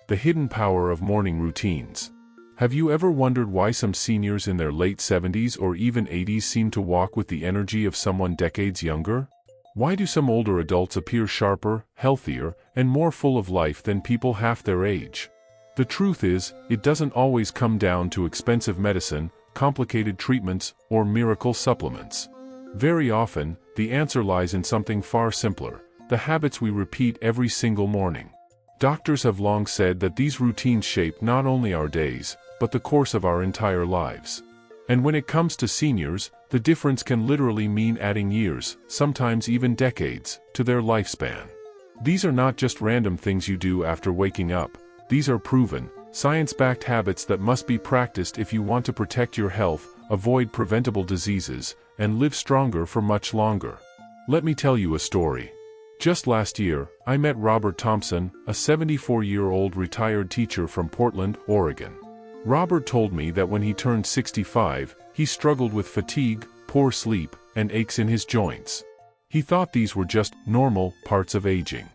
The hidden power of morning routines. Have you ever wondered why some seniors in their late 70s or even 80s seem to walk with the energy of someone decades younger? Why do some older adults appear sharper, healthier, and more full of life than people half their age? The truth is, it doesn't always come down to expensive medicine, complicated treatments, or miracle supplements. Very often, the answer lies in something far simpler: the habits we repeat every single morning. Doctors have long said that these routines shape not only our days, but the course of our entire lives. And when it comes to seniors, the difference can literally mean adding years, sometimes even decades, to their lifespan. These are not just random things you do after waking up. These are proven, science-backed habits that must be practiced if you want to protect your health, avoid preventable diseases, and live stronger for much longer. Let me tell you a story. Just last year, I met Robert Thompson, a 74-year-old retired teacher from Portland, Oregon. Robert told me that when he turned 65, he struggled with fatigue, poor sleep, and aches in his joints. He thought these were just normal parts of aging.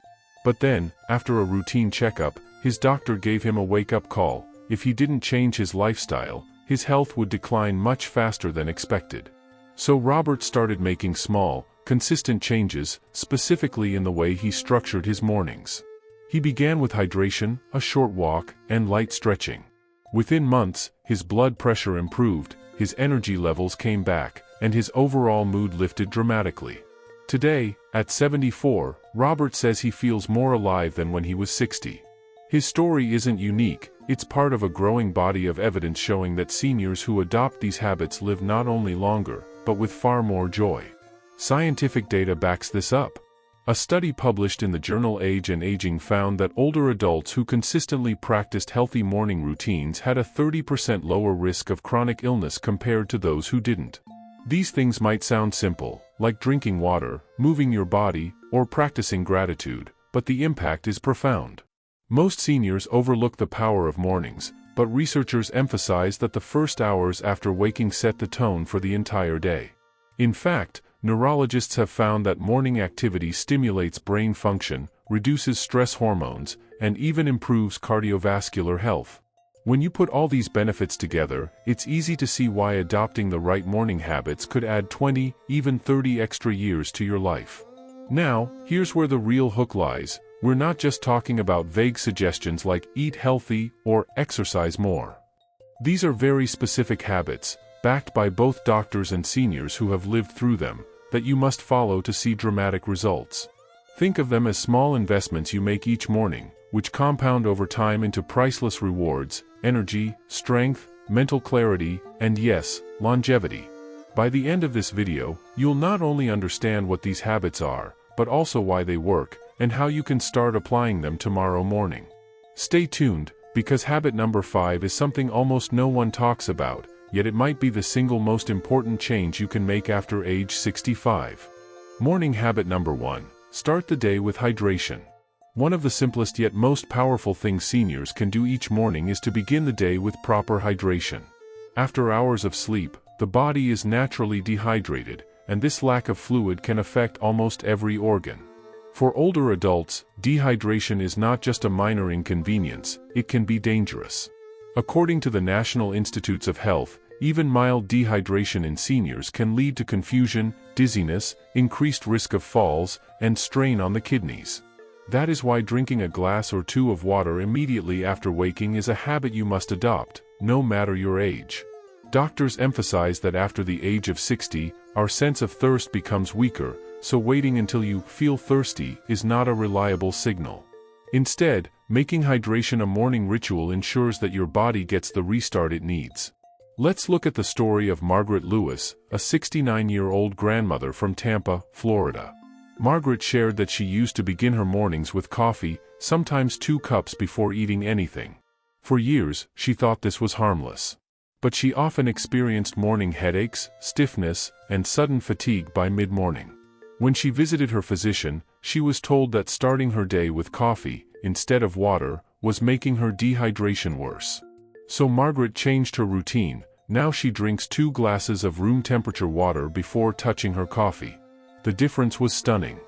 But then, after a routine checkup, his doctor gave him a wake-up call. If he didn't change his lifestyle, his health would decline much faster than expected. So Robert started making small, consistent changes, specifically in the way he structured his mornings. He began with hydration, a short walk, and light stretching. Within months, his blood pressure improved, his energy levels came back, and his overall mood lifted dramatically. Today, at 74, Robert says he feels more alive than when he was 60. His story isn't unique, it's part of a growing body of evidence showing that seniors who adopt these habits live not only longer, but with far more joy. Scientific data backs this up. A study published in the journal Age and Aging found that older adults who consistently practiced healthy morning routines had a 30% lower risk of chronic illness compared to those who didn't. These things might sound simple, like drinking water, moving your body, or practicing gratitude, but the impact is profound. Most seniors overlook the power of mornings, but researchers emphasize that the first hours after waking set the tone for the entire day. In fact, neurologists have found that morning activity stimulates brain function, reduces stress hormones, and even improves cardiovascular health. When you put all these benefits together, it's easy to see why adopting the right morning habits could add 20, even 30 extra years to your life. Now, here's where the real hook lies. We're not just talking about vague suggestions like eat healthy or exercise more. These are very specific habits, backed by both doctors and seniors who have lived through them, that you must follow to see dramatic results. Think of them as small investments you make each morning, which compound over time into priceless rewards: energy, strength, mental clarity, and yes, longevity. By the end of this video, you'll not only understand what these habits are, but also why they work, and how you can start applying them tomorrow morning. Stay tuned, because habit number 5 is something almost no one talks about, yet it might be the single most important change you can make after age 65. Morning habit number 1. Start the day with hydration. One of the simplest yet most powerful things seniors can do each morning is to begin the day with proper hydration. After hours of sleep, the body is naturally dehydrated, and this lack of fluid can affect almost every organ. For older adults, dehydration is not just a minor inconvenience, it can be dangerous. According to the National Institutes of Health, even mild dehydration in seniors can lead to confusion, dizziness, increased risk of falls, and strain on the kidneys. That is why drinking a glass or two of water immediately after waking is a habit you must adopt, no matter your age. Doctors emphasize that after the age of 60, our sense of thirst becomes weaker, so waiting until you feel thirsty is not a reliable signal. Instead, making hydration a morning ritual ensures that your body gets the restart it needs. Let's look at the story of Margaret Lewis, a 69-year-old grandmother from Tampa, Florida. Margaret shared that she used to begin her mornings with coffee, sometimes 2 cups before eating anything. For years, she thought this was harmless. But she often experienced morning headaches, stiffness, and sudden fatigue by mid-morning. When she visited her physician, she was told that starting her day with coffee, instead of water, was making her dehydration worse. So Margaret changed her routine. Now she drinks 2 glasses of room-temperature water before touching her coffee. The difference was stunning.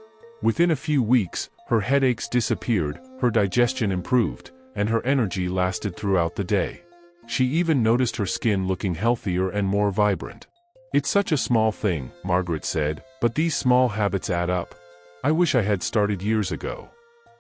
Within a few weeks, her headaches disappeared, her digestion improved, and her energy lasted throughout the day. She even noticed her skin looking healthier and more vibrant. "It's such a small thing," Margaret said, "but these small habits add up. I wish I had started years ago."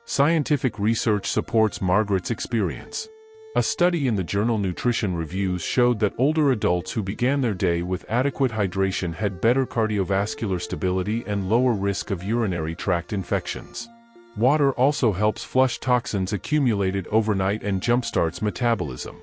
Scientific research supports Margaret's experience. A study in the journal Nutrition Reviews showed that older adults who began their day with adequate hydration had better cardiovascular stability and lower risk of urinary tract infections. Water also helps flush toxins accumulated overnight and jumpstarts metabolism.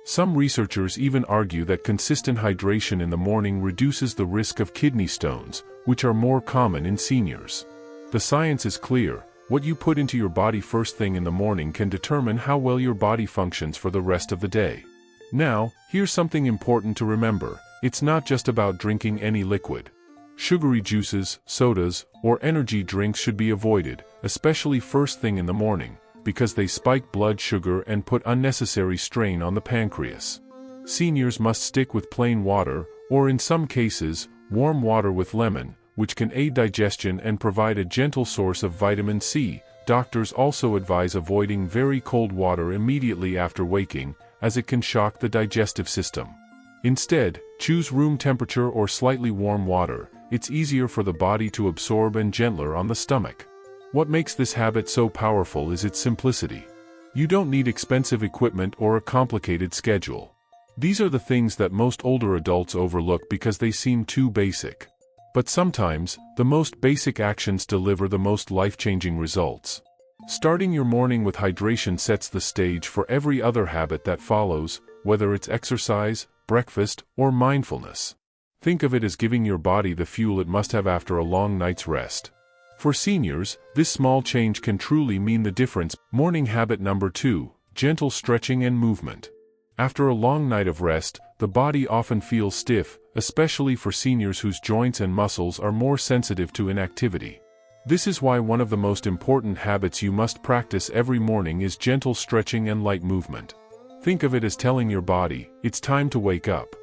Some researchers even argue that consistent hydration in the morning reduces the risk of kidney stones, which are more common in seniors. The science is clear. What you put into your body first thing in the morning can determine how well your body functions for the rest of the day. Now, here's something important to remember. It's not just about drinking any liquid. Sugary juices, sodas, or energy drinks should be avoided, especially first thing in the morning, because they spike blood sugar and put unnecessary strain on the pancreas. Seniors must stick with plain water, or in some cases, warm water with lemon, which can aid digestion and provide a gentle source of vitamin C. Doctors also advise avoiding very cold water immediately after waking, as it can shock the digestive system. Instead, choose room temperature or slightly warm water. It's easier for the body to absorb and gentler on the stomach. What makes this habit so powerful is its simplicity. You don't need expensive equipment or a complicated schedule. These are the things that most older adults overlook because they seem too basic. But sometimes, the most basic actions deliver the most life-changing results. Starting your morning with hydration sets the stage for every other habit that follows, whether it's exercise, breakfast, or mindfulness. Think of it as giving your body the fuel it must have after a long night's rest. For seniors, this small change can truly mean the difference. Morning habit number 2, gentle stretching and movement. After a long night of rest, the body often feels stiff, especially for seniors whose joints and muscles are more sensitive to inactivity. This is why one of the most important habits you must practice every morning is gentle stretching and light movement. Think of it as telling your body, it's time to wake up.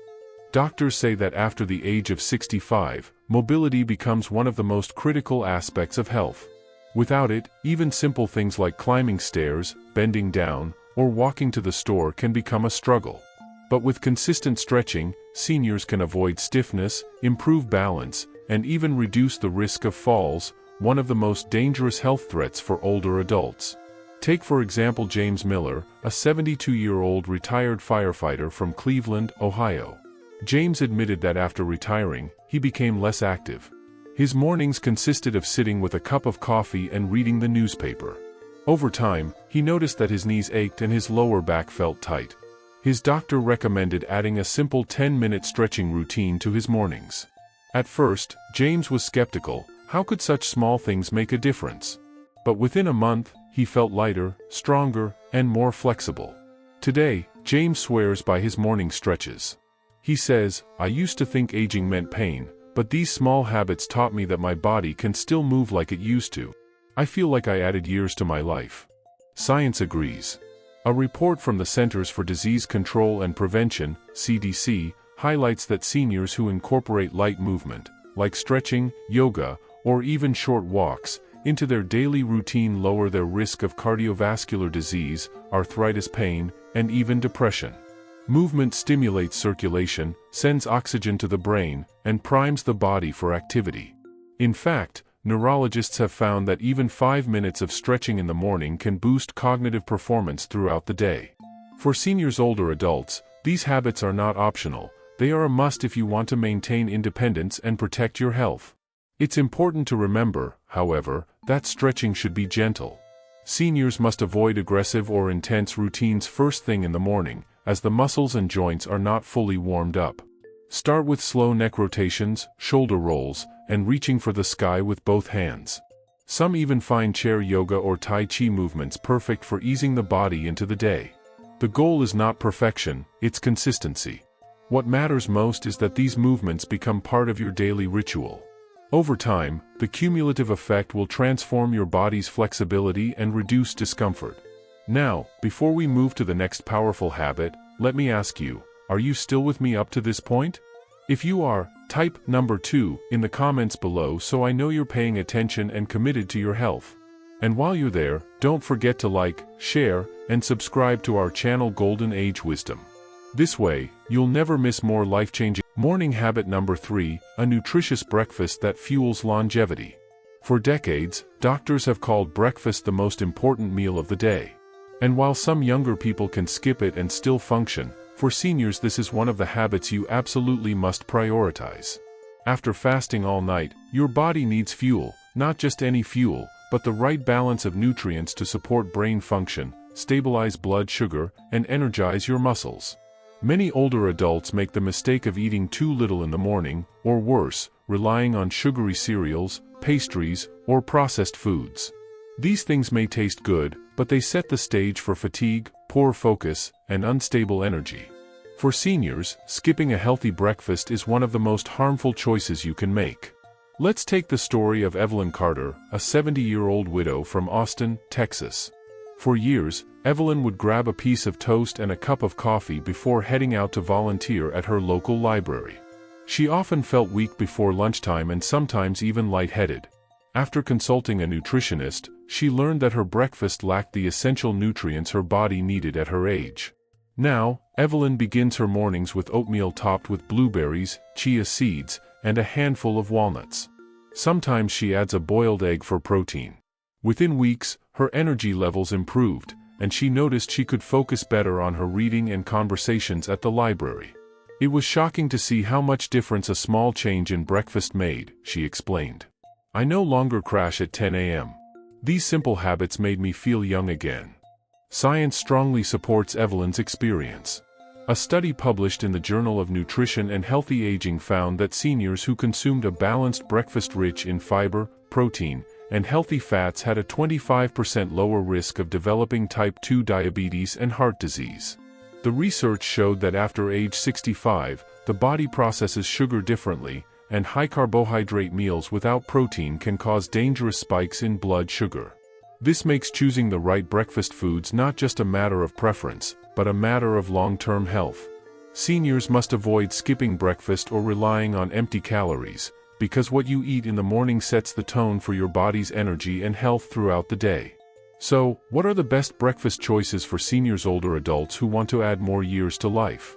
Doctors say that after the age of 65, mobility becomes one of the most critical aspects of health. Without it, even simple things like climbing stairs, bending down, or walking to the store can become a struggle. But with consistent stretching, seniors can avoid stiffness, improve balance, and even reduce the risk of falls, one of the most dangerous health threats for older adults. Take for example James Miller, a 72-year-old retired firefighter from Cleveland, Ohio. James admitted that after retiring, he became less active. His mornings consisted of sitting with a cup of coffee and reading the newspaper. Over time, he noticed that his knees ached and his lower back felt tight. His doctor recommended adding a simple 10-minute stretching routine to his mornings. At first, James was skeptical. How could such small things make a difference? But within a month, he felt lighter, stronger, and more flexible. Today, James swears by his morning stretches. He says, "I used to think aging meant pain, but these small habits taught me that my body can still move like it used to. I feel like I added years to my life." Science agrees. A report from the Centers for Disease Control and Prevention, CDC, highlights that seniors who incorporate light movement, like stretching, yoga, or even short walks, into their daily routine lower their risk of cardiovascular disease, arthritis pain, and even depression. Movement stimulates circulation, sends oxygen to the brain, and primes the body for activity. In fact, neurologists have found that even 5 minutes of stretching in the morning can boost cognitive performance throughout the day. For seniors' older adults, these habits are not optional. They are a must if you want to maintain independence and protect your health. It's important to remember, however, that stretching should be gentle. Seniors must avoid aggressive or intense routines first thing in the morning, as the muscles and joints are not fully warmed up. Start with slow neck rotations, shoulder rolls, and reaching for the sky with both hands. Some even find chair yoga or Tai Chi movements perfect for easing the body into the day. The goal is not perfection, it's consistency. What matters most is that these movements become part of your daily ritual. Over time, the cumulative effect will transform your body's flexibility and reduce discomfort. Now, before we move to the next powerful habit, let me ask you, are you still with me up to this point? If you are, type number 2 in the comments below so I know you're paying attention and committed to your health. And while you're there, don't forget to like, share, and subscribe to our channel Golden Age Wisdom. This way, you'll never miss more life-changing. Morning habit number 3, a nutritious breakfast that fuels longevity. For decades, doctors have called breakfast the most important meal of the day. And while some younger people can skip it and still function, for seniors this is one of the habits you absolutely must prioritize. After fasting all night, your body needs fuel, not just any fuel, but the right balance of nutrients to support brain function, stabilize blood sugar, and energize your muscles. Many older adults make the mistake of eating too little in the morning, or worse, relying on sugary cereals, pastries, or processed foods. These things may taste good, but they set the stage for fatigue, poor focus, and unstable energy. For seniors, skipping a healthy breakfast is one of the most harmful choices you can make. Let's take the story of Evelyn Carter, a 70-year-old widow from Austin, Texas. For years, Evelyn would grab a piece of toast and a cup of coffee before heading out to volunteer at her local library. She often felt weak before lunchtime and sometimes even lightheaded. After consulting a nutritionist, she learned that her breakfast lacked the essential nutrients her body needed at her age. Now, Evelyn begins her mornings with oatmeal topped with blueberries, chia seeds, and a handful of walnuts. Sometimes she adds a boiled egg for protein. Within weeks, her energy levels improved, and she noticed she could focus better on her reading and conversations at the library. It was shocking to see how much difference a small change in breakfast made, she explained. I no longer crash at 10 a.m. These simple habits made me feel young again. Science strongly supports Evelyn's experience. A study published in the Journal of Nutrition and Healthy Aging found that seniors who consumed a balanced breakfast rich in fiber, protein, and healthy fats had a 25% lower risk of developing type 2 diabetes and heart disease. The research showed that after age 65, the body processes sugar differently, and high-carbohydrate meals without protein can cause dangerous spikes in blood sugar. This makes choosing the right breakfast foods not just a matter of preference, but a matter of long-term health. Seniors must avoid skipping breakfast or relying on empty calories, because what you eat in the morning sets the tone for your body's energy and health throughout the day. So, what are the best breakfast choices for seniors? Older adults who want to add more years to life?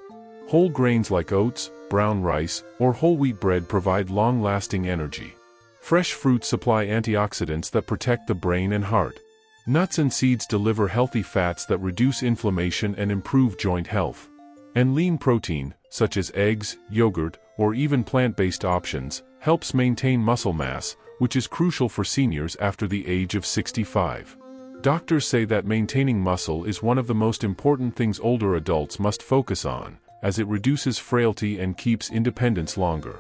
Whole grains like oats, brown rice, or whole wheat bread provide long-lasting energy. Fresh fruits supply antioxidants that protect the brain and heart. Nuts and seeds deliver healthy fats that reduce inflammation and improve joint health. And lean protein, such as eggs, yogurt, or even plant-based options, helps maintain muscle mass, which is crucial for seniors after the age of 65. Doctors say that maintaining muscle is one of the most important things older adults must focus on, as it reduces frailty and keeps independence longer.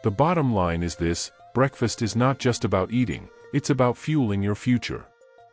The bottom line is this: breakfast is not just about eating, it's about fueling your future.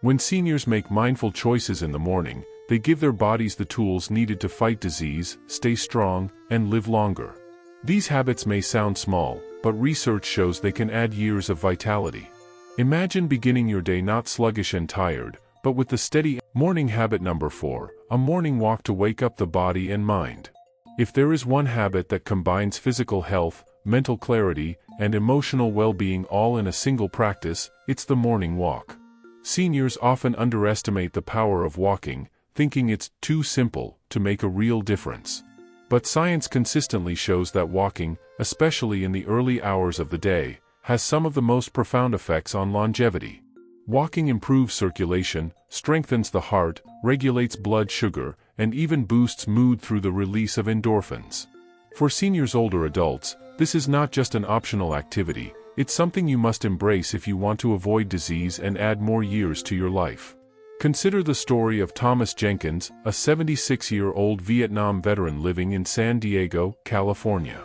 When seniors make mindful choices in the morning, they give their bodies the tools needed to fight disease, stay strong, and live longer. These habits may sound small, but research shows they can add years of vitality. Imagine beginning your day not sluggish and tired, but with the steady. Morning habit number 4, a morning walk to wake up the body and mind. If there is one habit that combines physical health, mental clarity, and emotional well-being all in a single practice, it's the morning walk. Seniors often underestimate the power of walking, thinking it's too simple to make a real difference. But science consistently shows that walking, especially in the early hours of the day, has some of the most profound effects on longevity. Walking improves circulation, strengthens the heart, regulates blood sugar, and even boosts mood through the release of endorphins. For seniors, older adults, this is not just an optional activity, it's something you must embrace if you want to avoid disease and add more years to your life. Consider the story of Thomas Jenkins, a 76-year-old Vietnam veteran living in San Diego, California.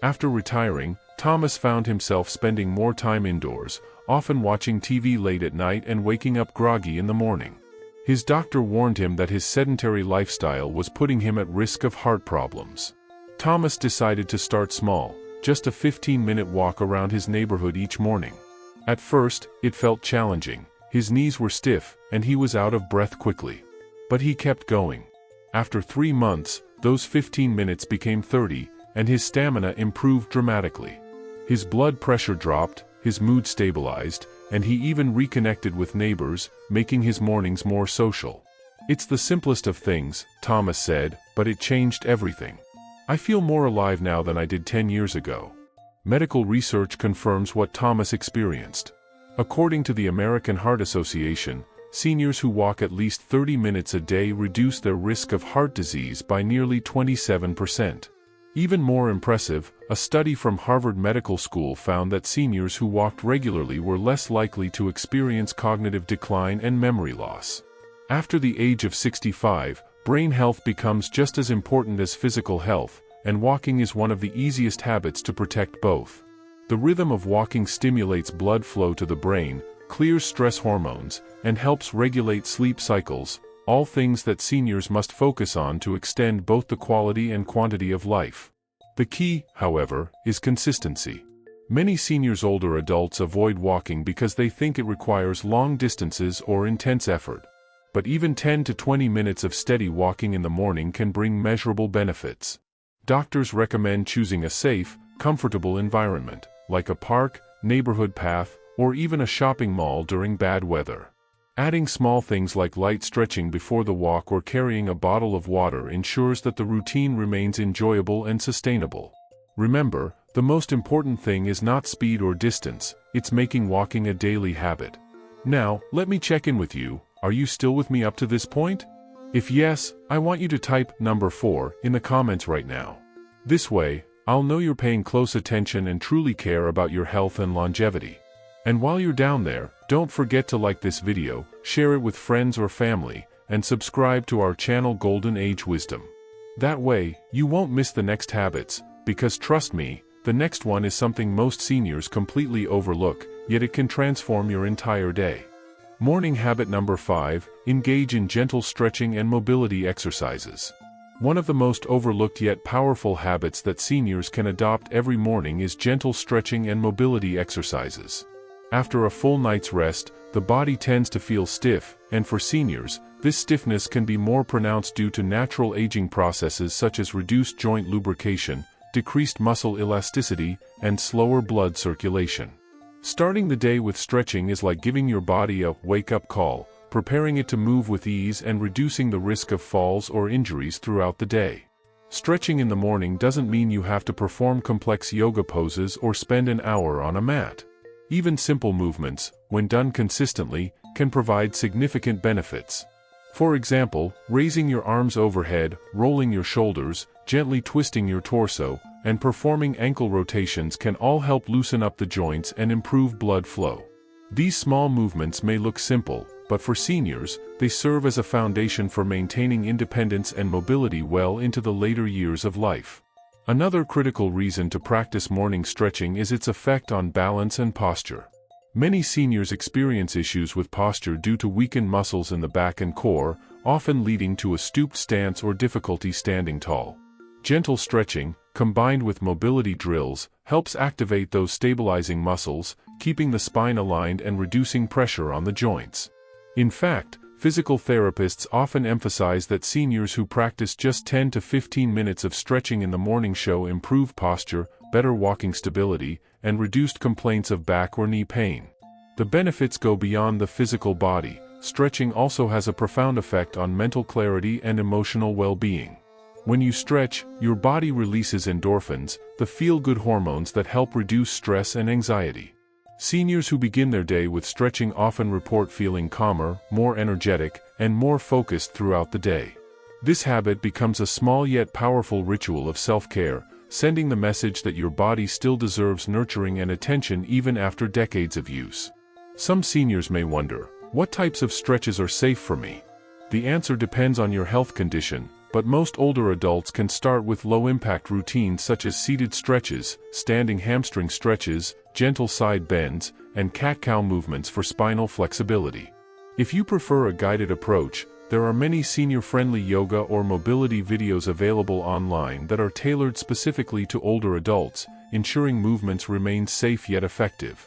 After retiring, Thomas found himself spending more time indoors, often watching TV late at night and waking up groggy in the morning. His doctor warned him that his sedentary lifestyle was putting him at risk of heart problems. Thomas decided to start small, just a 15-minute walk around his neighborhood each morning. At first, it felt challenging. His knees were stiff, and he was out of breath quickly. But he kept going. After 3 months, those 15 minutes became 30, and his stamina improved dramatically. His blood pressure dropped, his mood stabilized, and he even reconnected with neighbors, making his mornings more social. "It's the simplest of things," Thomas said, "but it changed everything. I feel more alive now than I did 10 years ago." Medical research confirms what Thomas experienced. According to the American Heart Association, seniors who walk at least 30 minutes a day reduce their risk of heart disease by nearly 27%. Even more impressive, a study from Harvard Medical School found that seniors who walked regularly were less likely to experience cognitive decline and memory loss. After the age of 65, brain health becomes just as important as physical health, and walking is one of the easiest habits to protect both. The rhythm of walking stimulates blood flow to the brain, clears stress hormones, and helps regulate sleep cycles, all things that seniors must focus on to extend both the quality and quantity of life. The key, however, is consistency. Many seniors, older adults, avoid walking because they think it requires long distances or intense effort. But even 10 to 20 minutes of steady walking in the morning can bring measurable benefits. Doctors recommend choosing a safe, comfortable environment, like a park, neighborhood path, or even a shopping mall during bad weather. Adding small things like light stretching before the walk or carrying a bottle of water ensures that the routine remains enjoyable and sustainable. Remember, the most important thing is not speed or distance, it's making walking a daily habit. Now, let me check in with you. Are you still with me up to this point? If yes, I want you to type number 4 in the comments right now. This way, I'll know you're paying close attention and truly care about your health and longevity. And while you're down there, don't forget to like this video, share it with friends or family, and subscribe to our channel Golden Age Wisdom. That way, you won't miss the next habits, because trust me, the next one is something most seniors completely overlook, yet it can transform your entire day. Morning habit number 5, engage in gentle stretching and mobility exercises. One of the most overlooked yet powerful habits that seniors can adopt every morning is gentle stretching and mobility exercises. After a full night's rest, the body tends to feel stiff, and for seniors, this stiffness can be more pronounced due to natural aging processes such as reduced joint lubrication, decreased muscle elasticity, and slower blood circulation. Starting the day with stretching is like giving your body a wake-up call, preparing it to move with ease and reducing the risk of falls or injuries throughout the day. Stretching in the morning doesn't mean you have to perform complex yoga poses or spend an hour on a mat. Even simple movements, when done consistently, can provide significant benefits. For example, raising your arms overhead, rolling your shoulders, gently twisting your torso, and performing ankle rotations can all help loosen up the joints and improve blood flow. These small movements may look simple, but for seniors, they serve as a foundation for maintaining independence and mobility well into the later years of life. Another critical reason to practice morning stretching is its effect on balance and posture. Many seniors experience issues with posture due to weakened muscles in the back and core, often leading to a stooped stance or difficulty standing tall. Gentle stretching, combined with mobility drills, helps activate those stabilizing muscles, keeping the spine aligned and reducing pressure on the joints. In fact, physical therapists often emphasize that seniors who practice just 10 to 15 minutes of stretching in the morning show improved posture, better walking stability, and reduced complaints of back or knee pain. The benefits go beyond the physical body. Stretching also has a profound effect on mental clarity and emotional well-being. When you stretch, your body releases endorphins, the feel-good hormones that help reduce stress and anxiety. Seniors who begin their day with stretching often report feeling calmer, more energetic, and more focused throughout the day. This habit becomes a small yet powerful ritual of self-care, sending the message that your body still deserves nurturing and attention even after decades of use. Some seniors may wonder, what types of stretches are safe for me? The answer depends on your health condition, but most older adults can start with low-impact routines such as seated stretches, standing hamstring stretches, gentle side bends, and cat-cow movements for spinal flexibility. If you prefer a guided approach, there are many senior-friendly yoga or mobility videos available online that are tailored specifically to older adults, ensuring movements remain safe yet effective.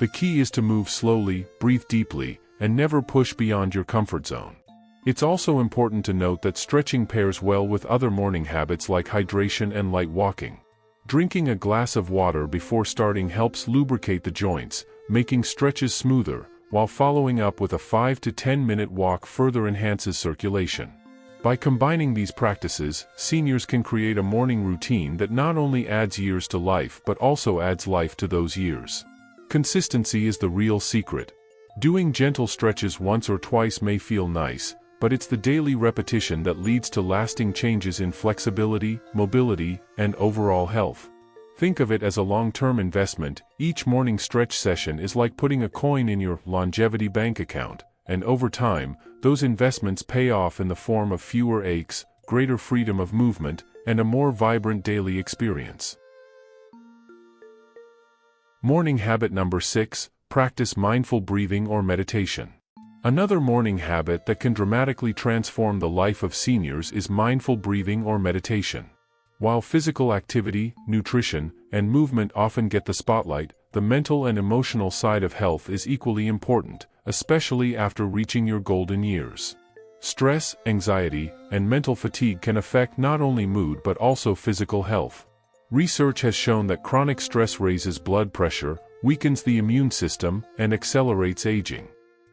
The key is to move slowly, breathe deeply, and never push beyond your comfort zone. It's also important to note that stretching pairs well with other morning habits like hydration and light walking. Drinking a glass of water before starting helps lubricate the joints, making stretches smoother, while following up with a 5 to 10 minute walk further enhances circulation. By combining these practices, seniors can create a morning routine that not only adds years to life but also adds life to those years. Consistency is the real secret. Doing gentle stretches once or twice may feel nice, but it's the daily repetition that leads to lasting changes in flexibility, mobility, and overall health. Think of it as a long-term investment. Each morning stretch session is like putting a coin in your longevity bank account, and over time, those investments pay off in the form of fewer aches, greater freedom of movement, and a more vibrant daily experience. Morning habit number 6, practice mindful breathing or meditation. Another morning habit that can dramatically transform the life of seniors is mindful breathing or meditation. While physical activity, nutrition, and movement often get the spotlight, the mental and emotional side of health is equally important, especially after reaching your golden years. Stress, anxiety, and mental fatigue can affect not only mood but also physical health. Research has shown that chronic stress raises blood pressure, weakens the immune system, and accelerates aging.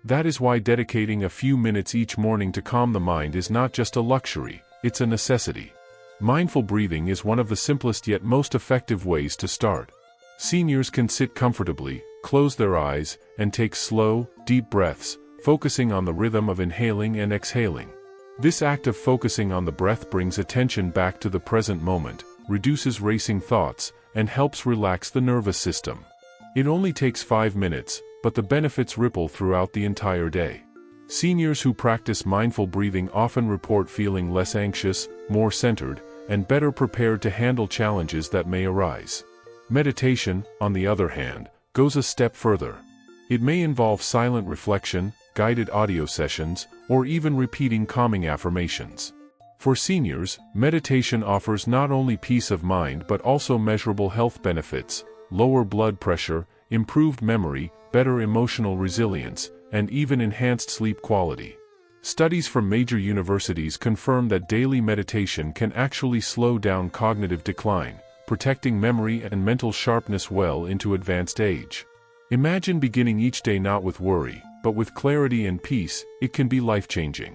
That is why dedicating a few minutes each morning to calm the mind is not just a luxury, it's a necessity. Mindful breathing is one of the simplest yet most effective ways to start. Seniors can sit comfortably, close their eyes, and take slow, deep breaths, focusing on the rhythm of inhaling and exhaling. This act of focusing on the breath brings attention back to the present moment, reduces racing thoughts, and helps relax the nervous system. It only takes 5 minutes, but the benefits ripple throughout the entire day. Seniors who practice mindful breathing often report feeling less anxious, more centered, and better prepared to handle challenges that may arise. Meditation, on the other hand, goes a step further. It may involve silent reflection, guided audio sessions, or even repeating calming affirmations. For seniors, meditation offers not only peace of mind but also measurable health benefits: lower blood pressure, improved memory, better emotional resilience, and even enhanced sleep quality. Studies from major universities confirm that daily meditation can actually slow down cognitive decline, protecting memory and mental sharpness well into advanced age. Imagine beginning each day not with worry, but with clarity and peace. It can be life-changing.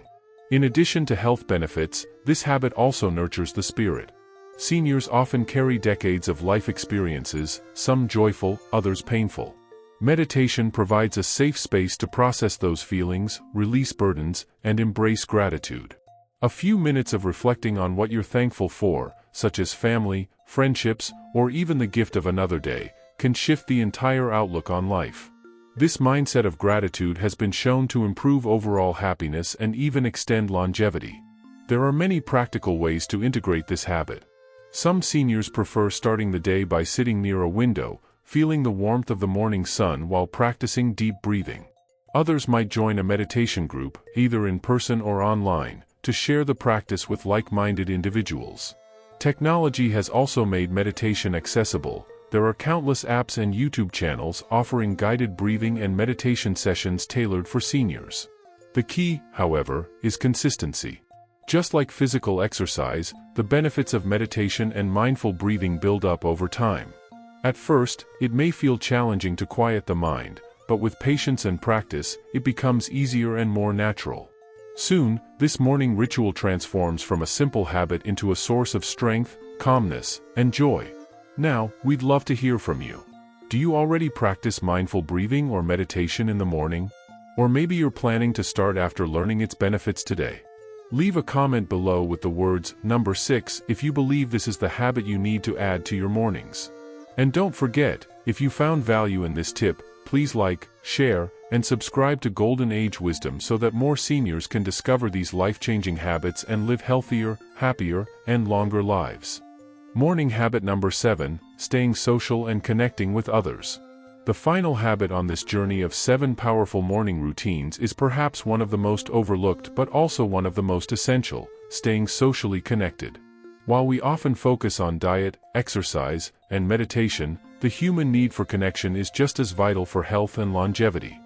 In addition to health benefits, this habit also nurtures the spirit. Seniors often carry decades of life experiences, some joyful, others painful. Meditation provides a safe space to process those feelings, release burdens, and embrace gratitude. A few minutes of reflecting on what you're thankful for, such as family, friendships, or even the gift of another day, can shift the entire outlook on life. This mindset of gratitude has been shown to improve overall happiness and even extend longevity. There are many practical ways to integrate this habit. Some seniors prefer starting the day by sitting near a window, feeling the warmth of the morning sun while practicing deep breathing. Others might join a meditation group, either in person or online, to share the practice with like-minded individuals. Technology has also made meditation accessible. There are countless apps and YouTube channels offering guided breathing and meditation sessions tailored for seniors. The key, however, is consistency. Just like physical exercise, the benefits of meditation and mindful breathing build up over time. At first, it may feel challenging to quiet the mind, but with patience and practice, it becomes easier and more natural. Soon, this morning ritual transforms from a simple habit into a source of strength, calmness, and joy. Now, we'd love to hear from you. Do you already practice mindful breathing or meditation in the morning? Or maybe you're planning to start after learning its benefits today. Leave a comment below with the words, number 6, if you believe this is the habit you need to add to your mornings. And don't forget, if you found value in this tip, please like, share, and subscribe to Golden Age Wisdom so that more seniors can discover these life-changing habits and live healthier, happier, and longer lives. Morning habit number 7, staying social and connecting with others. The final habit on this journey of 7 powerful morning routines is perhaps one of the most overlooked but also one of the most essential: staying socially connected. While we often focus on diet, exercise, and meditation, the human need for connection is just as vital for health and longevity.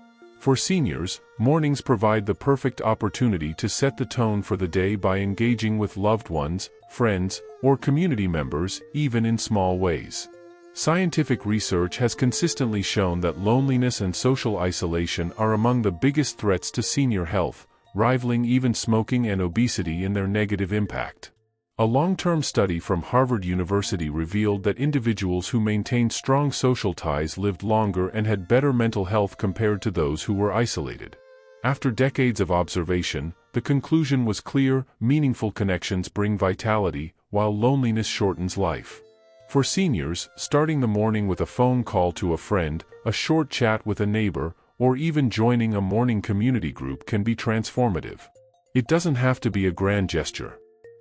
For seniors, mornings provide the perfect opportunity to set the tone for the day by engaging with loved ones, friends, or community members, even in small ways. Scientific research has consistently shown that loneliness and social isolation are among the biggest threats to senior health, rivaling even smoking and obesity in their negative impact. A long-term study from Harvard University revealed that individuals who maintained strong social ties lived longer and had better mental health compared to those who were isolated. After decades of observation, the conclusion was clear: meaningful connections bring vitality, while loneliness shortens life. For seniors, starting the morning with a phone call to a friend, a short chat with a neighbor, or even joining a morning community group can be transformative. It doesn't have to be a grand gesture.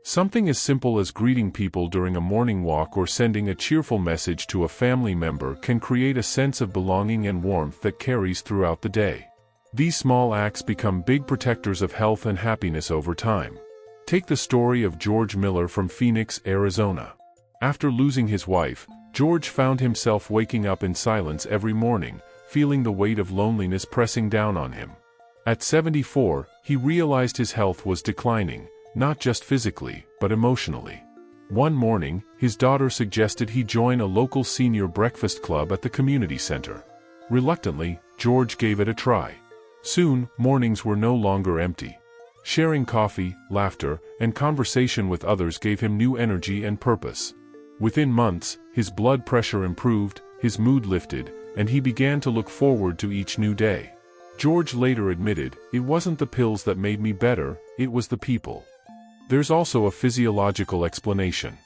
Something as simple as greeting people during a morning walk or sending a cheerful message to a family member can create a sense of belonging and warmth that carries throughout the day. These small acts become big protectors of health and happiness over time. Take the story of George Miller from Phoenix, Arizona. After losing his wife, George found himself waking up in silence every morning, feeling the weight of loneliness pressing down on him. At 74, he realized his health was declining, not just physically, but emotionally. One morning, his daughter suggested he join a local senior breakfast club at the community center. Reluctantly, George gave it a try. Soon, mornings were no longer empty. Sharing coffee, laughter, and conversation with others gave him new energy and purpose. Within months, his blood pressure improved, his mood lifted, and he began to look forward to each new day. George later admitted, "It wasn't the pills that made me better, it was the people." There's also a physiological explanation.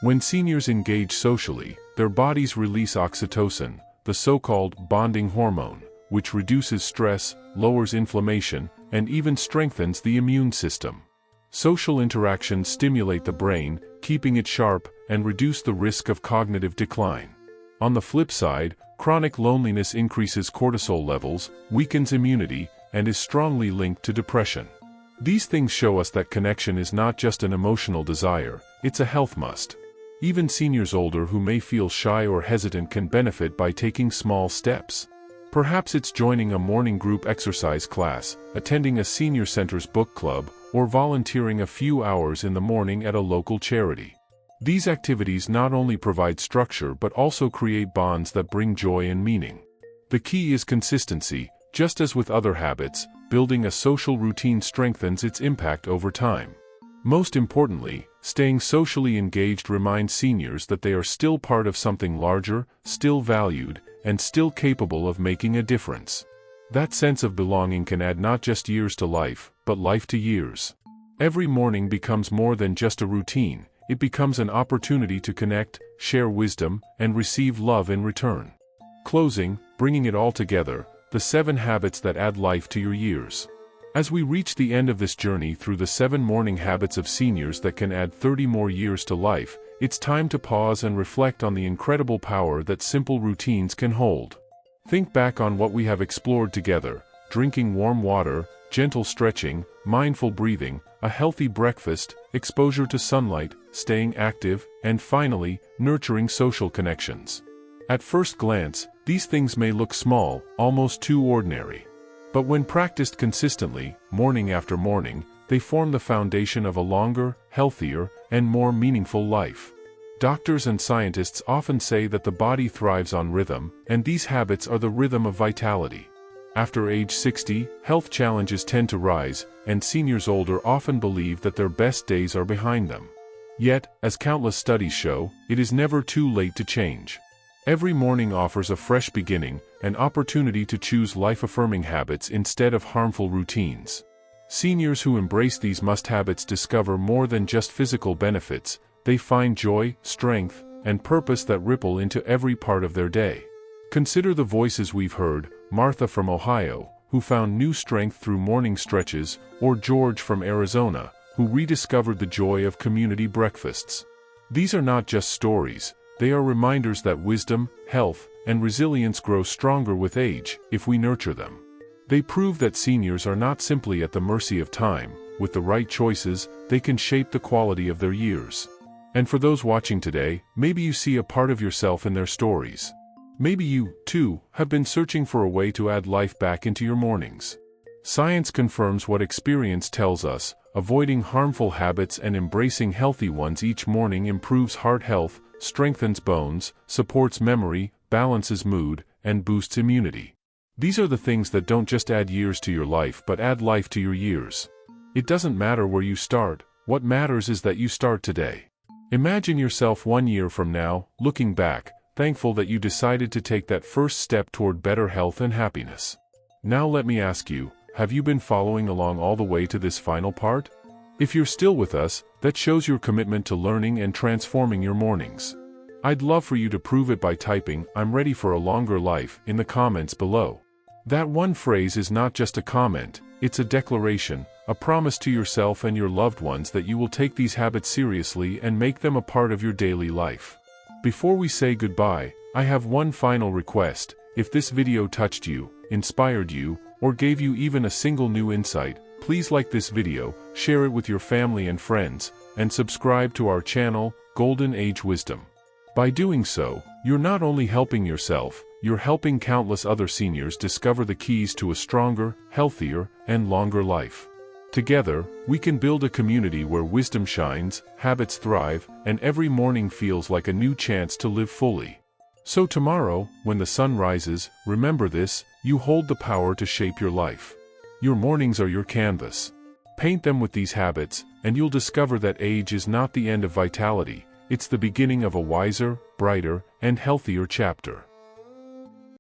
When seniors engage socially, their bodies release oxytocin, the so-called bonding hormone, which reduces stress, lowers inflammation, and even strengthens the immune system. Social interactions stimulate the brain, keeping it sharp, and reduce the risk of cognitive decline. On the flip side, chronic loneliness increases cortisol levels, weakens immunity, and is strongly linked to depression. These things show us that connection is not just an emotional desire, it's a health must. Even seniors older who may feel shy or hesitant can benefit by taking small steps. Perhaps it's joining a morning group exercise class, attending a senior center's book club, or volunteering a few hours in the morning at a local charity. These activities not only provide structure but also create bonds that bring joy and meaning. The key is consistency. Just as with other habits, building a social routine strengthens its impact over time. Most importantly, staying socially engaged reminds seniors that they are still part of something larger, still valued, and still capable of making a difference. That sense of belonging can add not just years to life, but life to years. Every morning becomes more than just a routine, it becomes an opportunity to connect, share wisdom, and receive love in return. Closing, bringing it all together, the 7 habits that add life to your years. As we reach the end of this journey through the 7 morning habits of seniors that can add 30 more years to life, it's time to pause and reflect on the incredible power that simple routines can hold. Think back on what we have explored together: drinking warm water, gentle stretching, mindful breathing, a healthy breakfast, exposure to sunlight, staying active, and finally, nurturing social connections. At first glance, these things may look small, almost too ordinary. But when practiced consistently, morning after morning, they form the foundation of a longer, healthier, and more meaningful life. Doctors and scientists often say that the body thrives on rhythm, and these habits are the rhythm of vitality. After age 60, health challenges tend to rise, and seniors older often believe that their best days are behind them. Yet, as countless studies show, it is never too late to change. Every morning offers a fresh beginning, an opportunity to choose life-affirming habits instead of harmful routines. Seniors who embrace these must-habits discover more than just physical benefits. They find joy, strength, and purpose that ripple into every part of their day. Consider the voices we've heard: Martha from Ohio, who found new strength through morning stretches, or George from Arizona, who rediscovered the joy of community breakfasts. These are not just stories, they are reminders that wisdom, health, and resilience grow stronger with age, if we nurture them. They prove that seniors are not simply at the mercy of time. With the right choices, they can shape the quality of their years. And for those watching today, maybe you see a part of yourself in their stories. Maybe you, too, have been searching for a way to add life back into your mornings. Science confirms what experience tells us: avoiding harmful habits and embracing healthy ones each morning improves heart health, strengthens bones, supports memory, balances mood, and boosts immunity. These are the things that don't just add years to your life but add life to your years. It doesn't matter where you start, what matters is that you start today. Imagine yourself 1 year from now, looking back, thankful that you decided to take that first step toward better health and happiness. Now let me ask you, have you been following along all the way to this final part? If you're still with us, that shows your commitment to learning and transforming your mornings. I'd love for you to prove it by typing "I'm ready for a longer life" in the comments below. That one phrase is not just a comment, it's a declaration, a promise to yourself and your loved ones that you will take these habits seriously and make them a part of your daily life. Before we say goodbye, I have one final request. If this video touched you, inspired you, or gave you even a single new insight, please like this video, share it with your family and friends, and subscribe to our channel, Golden Age Wisdom. By doing so, you're not only helping yourself, you're helping countless other seniors discover the keys to a stronger, healthier, and longer life. Together, we can build a community where wisdom shines, habits thrive, and every morning feels like a new chance to live fully. So tomorrow, when the sun rises, remember this: you hold the power to shape your life. Your mornings are your canvas. Paint them with these habits, and you'll discover that age is not the end of vitality, it's the beginning of a wiser, brighter, and healthier chapter.